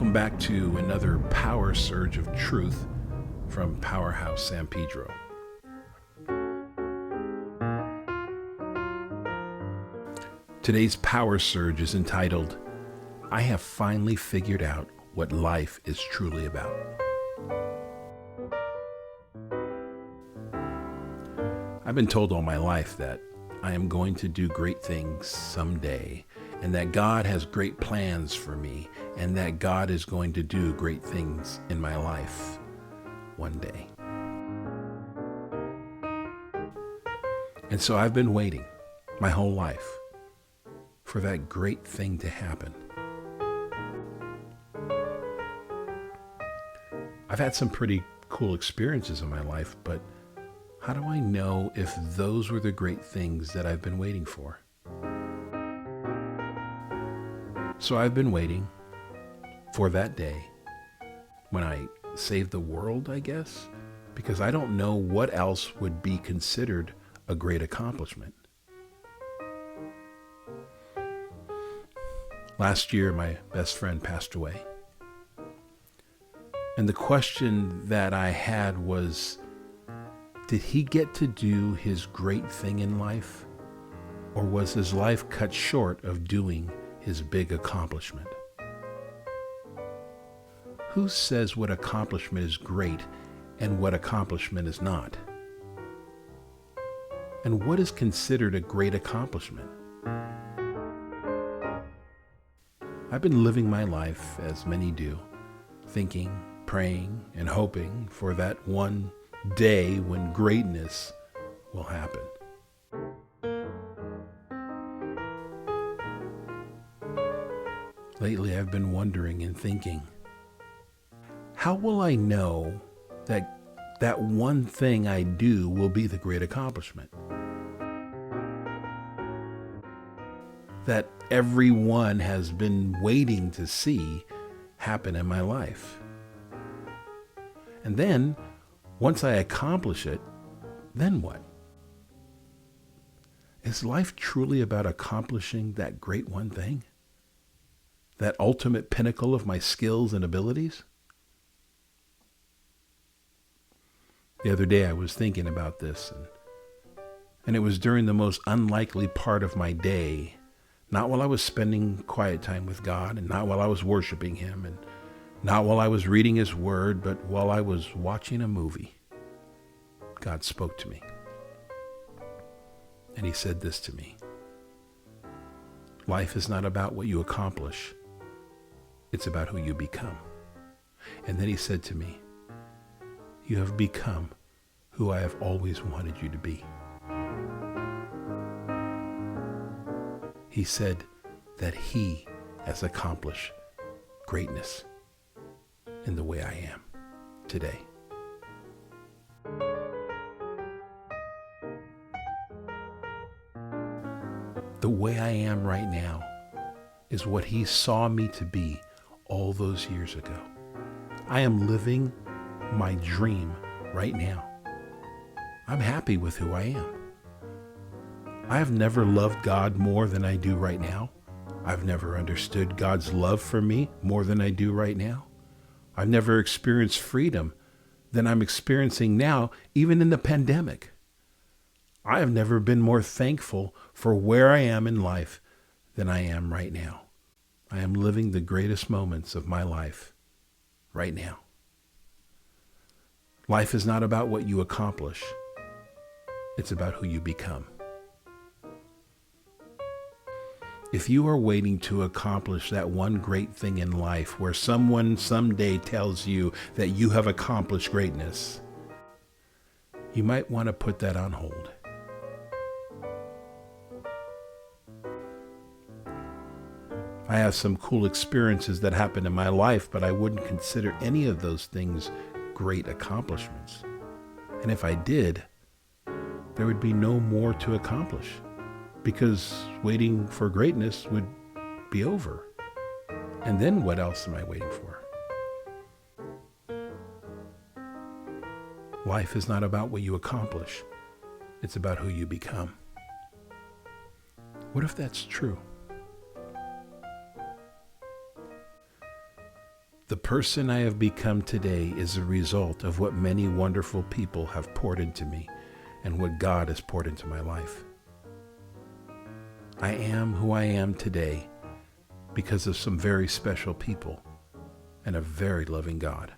Welcome back to another Power Surge of Truth from Powerhouse San Pedro. Today's Power Surge is entitled, I Have Finally Figured Out What Life is Truly About. I've been told all my life that I am going to do great things someday, and that God has great plans for me, and that God is going to do great things in my life one day. And so I've been waiting my whole life for that great thing to happen. I've had some pretty cool experiences in my life, but how do I know if those were the great things that I've been waiting for? So I've been waiting for that day when I save the world, I guess, because I don't know what else would be considered a great accomplishment. Last year, my best friend passed away. And the question that I had was, did he get to do his great thing in life? Or was his life cut short of doing his big accomplishment? Who says what accomplishment is great and what accomplishment is not? And what is considered a great accomplishment? I've been living my life, as many do, thinking, praying, and hoping for that one day when greatness will happen. Lately, I've been wondering and thinking, how will I know that that one thing I do will be the great accomplishment? That everyone has been waiting to see happen in my life. And then, once I accomplish it, then what? Is life truly about accomplishing that great one thing? That ultimate pinnacle of my skills and abilities? The other day I was thinking about this, and it was during the most unlikely part of my day, not while I was spending quiet time with God, and not while I was worshiping Him, and not while I was reading His Word, but while I was watching a movie. God spoke to me, and He said this to me: life is not about what you accomplish. It's about who you become. And then He said to me, you have become who I have always wanted you to be. He said that He has accomplished greatness in the way I am today. The way I am right now is what He saw me to be all those years ago. I am living my dream right now. I'm happy with who I am. I have never loved God more than I do right now. I've never understood God's love for me more than I do right now. I've never experienced freedom than I'm experiencing now, even in the pandemic. I have never been more thankful for where I am in life than I am right now. I am living the greatest moments of my life right now. Life is not about what you accomplish. It's about who you become. If you are waiting to accomplish that one great thing in life where someone someday tells you that you have accomplished greatness, you might want to put that on hold. I have some cool experiences that happened in my life, but I wouldn't consider any of those things great accomplishments. And if I did, there would be no more to accomplish, because waiting for greatness would be over. And then what else am I waiting for? Life is not about what you accomplish. It's about who you become. What if that's true? The person I have become today is a result of what many wonderful people have poured into me and what God has poured into my life. I am who I am today because of some very special people and a very loving God.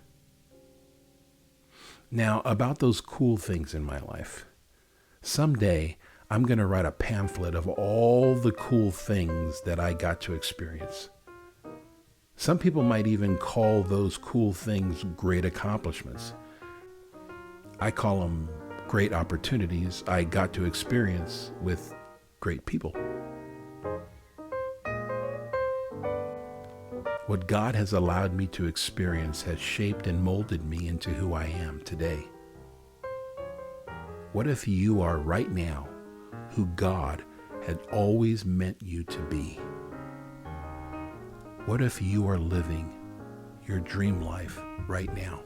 Now, about those cool things in my life. Someday, I'm going to write a pamphlet of all the cool things that I got to experience. Some people might even call those cool things great accomplishments. I call them great opportunities I got to experience with great people. What God has allowed me to experience has shaped and molded me into who I am today. What if you are right now who God had always meant you to be? What if you are living your dream life right now?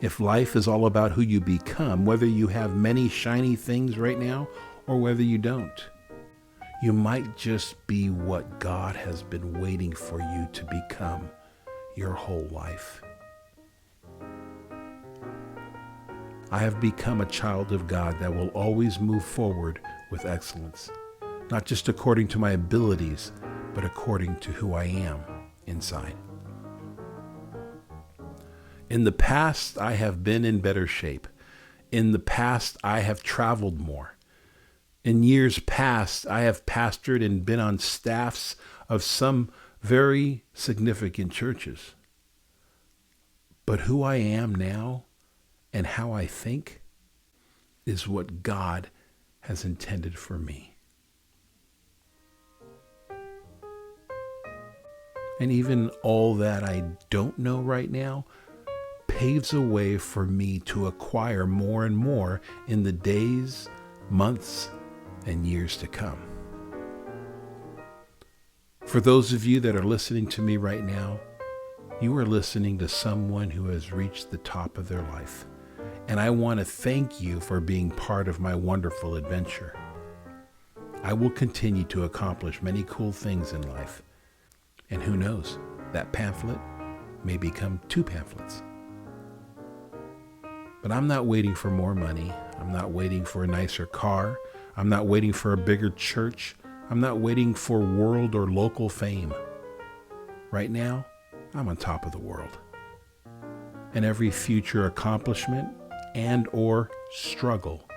If life is all about who you become, whether you have many shiny things right now or whether you don't, you might just be what God has been waiting for you to become your whole life. I have become a child of God that will always move forward with excellence, not just according to my abilities, but according to who I am inside. In the past, I have been in better shape. In the past, I have traveled more. In years past, I have pastored and been on staffs of some very significant churches. But who I am now and how I think is what God has intended for me. And even all that I don't know right now paves a way for me to acquire more and more in the days, months, and years to come. For those of you that are listening to me right now, you are listening to someone who has reached the top of their life. And I want to thank you for being part of my wonderful adventure. I will continue to accomplish many cool things in life. And who knows, that pamphlet may become 2 pamphlets. But I'm not waiting for more money. I'm not waiting for a nicer car. I'm not waiting for a bigger church. I'm not waiting for world or local fame. Right now, I'm on top of the world. And every future accomplishment and or struggle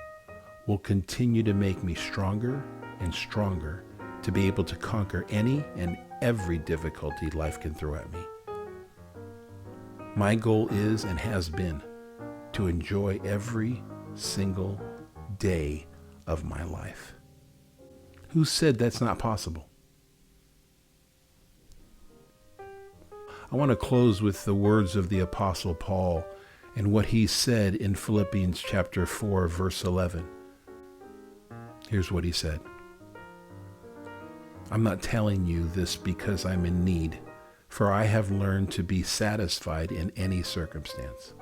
will continue to make me stronger and stronger to be able to conquer any and every difficulty life can throw at me. My goal is and has been to enjoy every single day of my life. Who said that's not possible? I want to close with the words of the Apostle Paul and what he said in Philippians chapter 4, verse 11. Here's what he said. I'm not telling you this because I'm in need, for I have learned to be satisfied in any circumstance.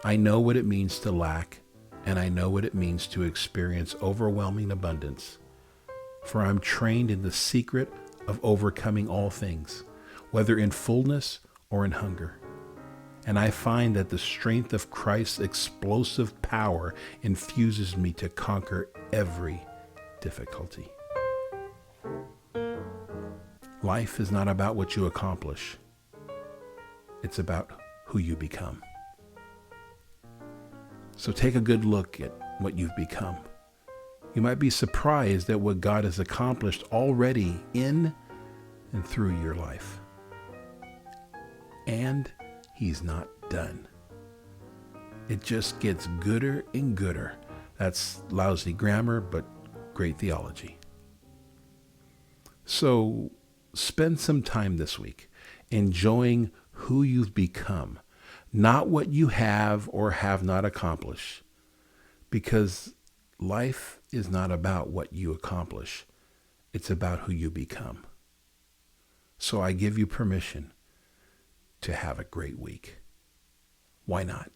I know what it means to lack, and I know what it means to experience overwhelming abundance. For I'm trained in the secret of overcoming all things, whether in fullness or in hunger. And I find that the strength of Christ's explosive power infuses me to conquer every difficulty. Life is not about what you accomplish. It's about who you become. So take a good look at what you've become. You might be surprised at what God has accomplished already in and through your life. And He's not done. It just gets gooder and gooder. That's lousy grammar, but great theology. So spend some time this week enjoying who you've become, not what you have or have not accomplished, because life is not about what you accomplish. It's about who you become. So I give you permission to have a great week. Why not?